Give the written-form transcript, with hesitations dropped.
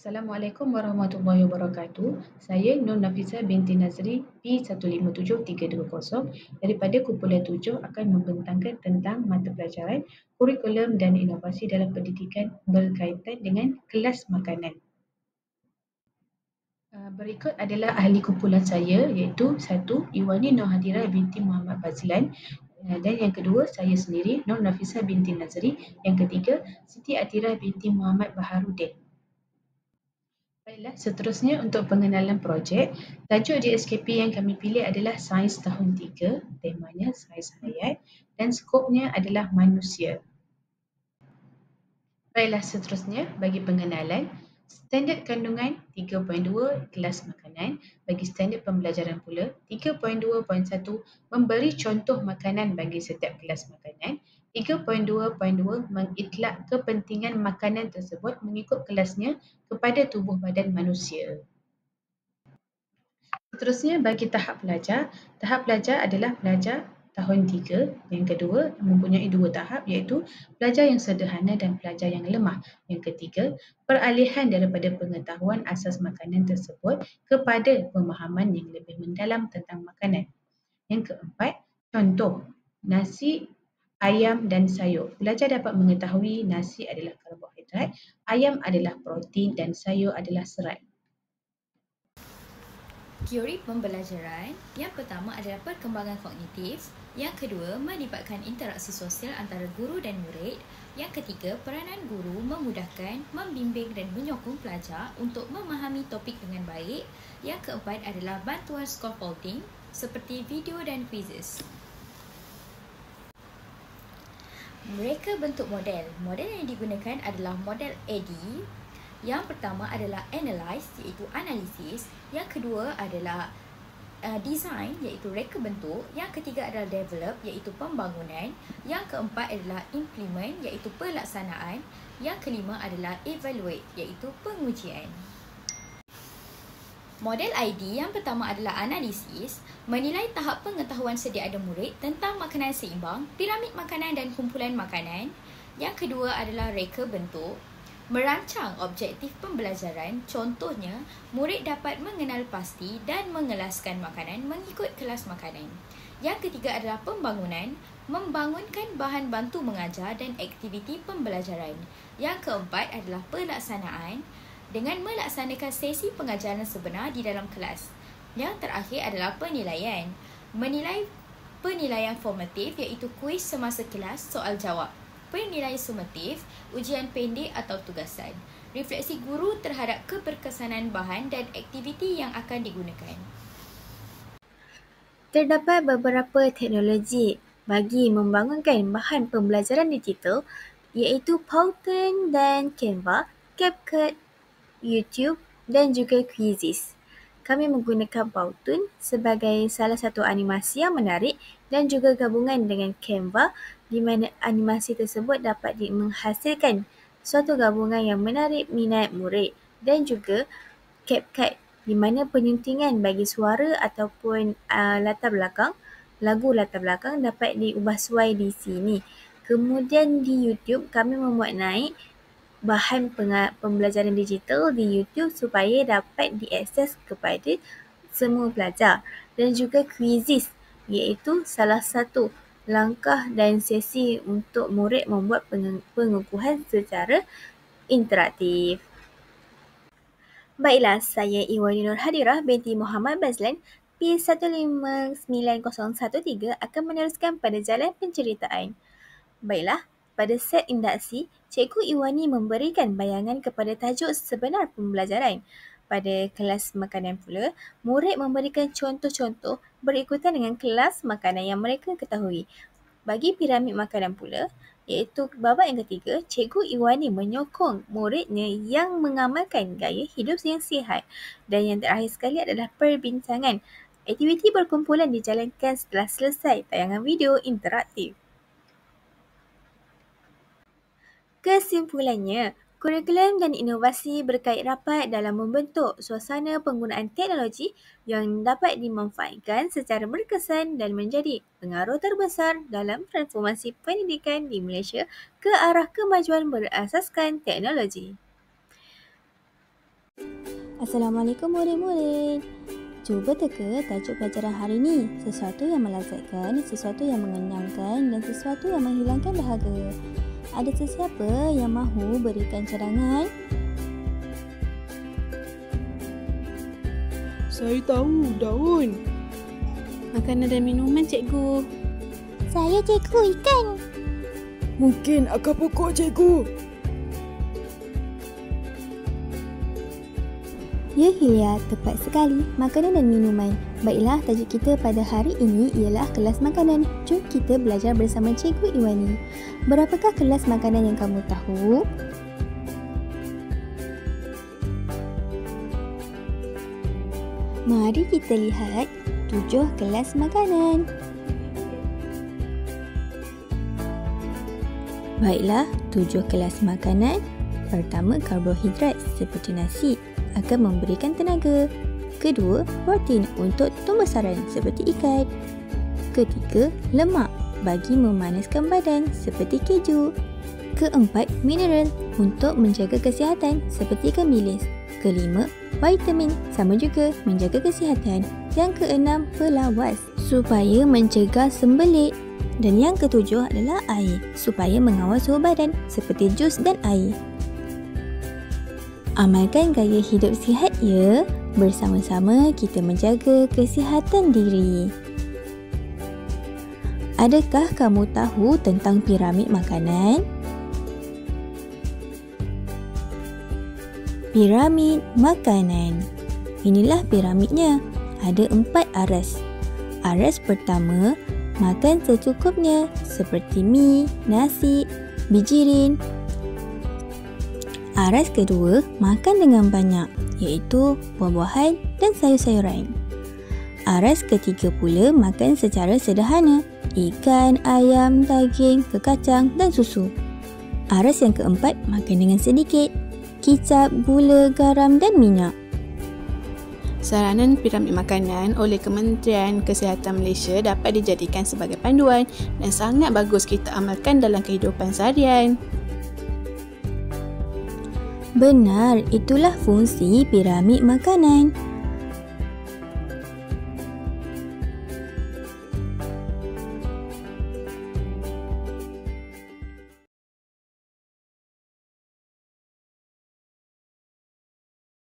Assalamualaikum warahmatullahi wabarakatuh. Saya Nur Nafisa binti Nazri P157320 daripada kumpulan 7 akan membentangkan tentang mata pelajaran, kurikulum dan inovasi dalam pendidikan berkaitan dengan kelas makanan. Berikut adalah ahli kumpulan saya iaitu 1. Iwani Nur Hadira binti Muhammad Fazlan, dan yang kedua saya sendiri Nur Nafisa binti Nazri, yang ketiga Siti Atira binti Muhammad Baharudin. Baiklah, seterusnya untuk pengenalan projek, tajuk JSKP yang kami pilih adalah Sains Tahun 3, temanya Sains Hayat dan skopnya adalah manusia. Baiklah, seterusnya bagi pengenalan, standard kandungan 3.2 kelas makanan, bagi standard pembelajaran pula 3.2.1 memberi contoh makanan bagi setiap kelas makanan, 3.2.2 mengitlak kepentingan makanan tersebut mengikut kelasnya kepada tubuh badan manusia. Seterusnya bagi tahap pelajar adalah pelajar tahun 3, yang kedua mempunyai 2 tahap iaitu pelajar yang sederhana dan pelajar yang lemah. Yang ketiga, peralihan daripada pengetahuan asas makanan tersebut kepada pemahaman yang lebih mendalam tentang makanan. Yang keempat, contoh nasi, ayam dan sayur. Pelajar dapat mengetahui nasi adalah karbohidrat, ayam adalah protein dan sayur adalah serat. Teori pembelajaran yang pertama adalah perkembangan kognitif, yang kedua melibatkan interaksi sosial antara guru dan murid, yang ketiga peranan guru memudahkan, membimbing dan menyokong pelajar untuk memahami topik dengan baik, yang keempat adalah bantuan scaffolding seperti video dan quizzes. Mereka bentuk model. Model yang digunakan adalah model ADDIE. Yang pertama adalah analyze iaitu analisis, yang kedua adalah design iaitu reka bentuk, yang ketiga adalah develop iaitu pembangunan, yang keempat adalah implement iaitu pelaksanaan, yang kelima adalah evaluate iaitu pengujian. Model ID yang pertama adalah analisis, menilai tahap pengetahuan sedia ada murid tentang makanan seimbang, piramid makanan dan kumpulan makanan. Yang kedua adalah reka bentuk, merancang objektif pembelajaran, contohnya murid dapat mengenal pasti dan mengelaskan makanan mengikut kelas makanan. Yang ketiga adalah pembangunan, membangunkan bahan bantu mengajar dan aktiviti pembelajaran. Yang keempat adalah pelaksanaan, dengan melaksanakan sesi pengajaran sebenar di dalam kelas. Yang terakhir adalah penilaian, menilai penilaian formatif iaitu kuis semasa kelas, soal jawab, penilaian sumatif, ujian pendek atau tugasan, refleksi guru terhadap keberkesanan bahan dan aktiviti yang akan digunakan. Terdapat beberapa teknologi bagi membangunkan bahan pembelajaran digital iaitu Powtoon dan Canva, CapCut, YouTube dan juga Quizzes. Kami menggunakan Powtoon sebagai salah satu animasi yang menarik dan juga gabungan dengan Canva di mana animasi tersebut dapat menghasilkan suatu gabungan yang menarik minat murid, dan juga CapCut di mana penyuntingan bagi suara ataupun lagu latar belakang dapat diubah suai di sini. Kemudian di YouTube kami membuat naik bahan pembelajaran digital di YouTube supaya dapat diakses kepada semua pelajar, dan juga Quizzes iaitu salah satu langkah dan sesi untuk murid membuat pengukuhan secara interaktif. Baiklah, saya Iwani Nur Hadirah binti Muhammad Fazlan P159013 akan meneruskan pada jalan penceritaan. Baiklah, pada set induksi, Cikgu Iwani memberikan bayangan kepada tajuk sebenar pembelajaran. Pada kelas makanan pula, murid memberikan contoh-contoh berikutan dengan kelas makanan yang mereka ketahui. Bagi piramid makanan pula, iaitu babak yang ketiga, Cikgu Iwani menyokong muridnya yang mengamalkan gaya hidup yang sihat. Dan yang terakhir sekali adalah perbincangan. Aktiviti berkumpulan dijalankan setelah selesai tayangan video interaktif. Kesimpulannya, kurikulum dan inovasi berkait rapat dalam membentuk suasana penggunaan teknologi yang dapat dimanfaatkan secara berkesan dan menjadi pengaruh terbesar dalam transformasi pendidikan di Malaysia ke arah kemajuan berasaskan teknologi. Assalamualaikum murid-murid. Cuba teka tajuk pelajaran hari ini. Sesuatu yang melazatkan, sesuatu yang mengenyangkan dan sesuatu yang menghilangkan dahaga. Ada sesiapa yang mahu berikan cadangan? Saya tahu, daun. Makanan dan minuman, cikgu. Saya cikgu, ikan. Mungkin akar pokok, cikgu. Ya Hilya, tepat sekali. Makanan dan minuman. Baiklah, tajuk kita pada hari ini ialah kelas makanan. Jom kita belajar bersama Cikgu Iwani. Berapakah kelas makanan yang kamu tahu? Mari kita lihat 7 kelas makanan. Baiklah, 7 kelas makanan. Pertama, karbohidrat seperti nasi akan memberikan tenaga. Kedua, protein untuk pembesaran seperti ikan. Ketiga, lemak bagi memanaskan badan seperti keju. Keempat, mineral untuk menjaga kesihatan seperti ikan bilis. Kelima, vitamin sama juga menjaga kesihatan. Yang keenam, pelawas supaya mencegah sembelit. Dan yang ketujuh adalah air supaya mengawal suhu badan seperti jus dan air. Amalkan gaya hidup sihat ya. Bersama-sama kita menjaga kesihatan diri. Adakah kamu tahu tentang piramid makanan? Piramid makanan. Inilah piramidnya. Ada 4 aras. Aras pertama, makan secukupnya seperti mi, nasi, bijirin. Aras kedua, makan dengan banyak iaitu buah-buahan dan sayur-sayuran. Aras ketiga pula makan secara sederhana, ikan, ayam, daging, kekacang dan susu. Aras yang keempat makan dengan sedikit, kicap, gula, garam dan minyak. Saranan piramid makanan oleh Kementerian Kesihatan Malaysia dapat dijadikan sebagai panduan dan sangat bagus kita amalkan dalam kehidupan seharian. Benar, itulah fungsi piramid makanan.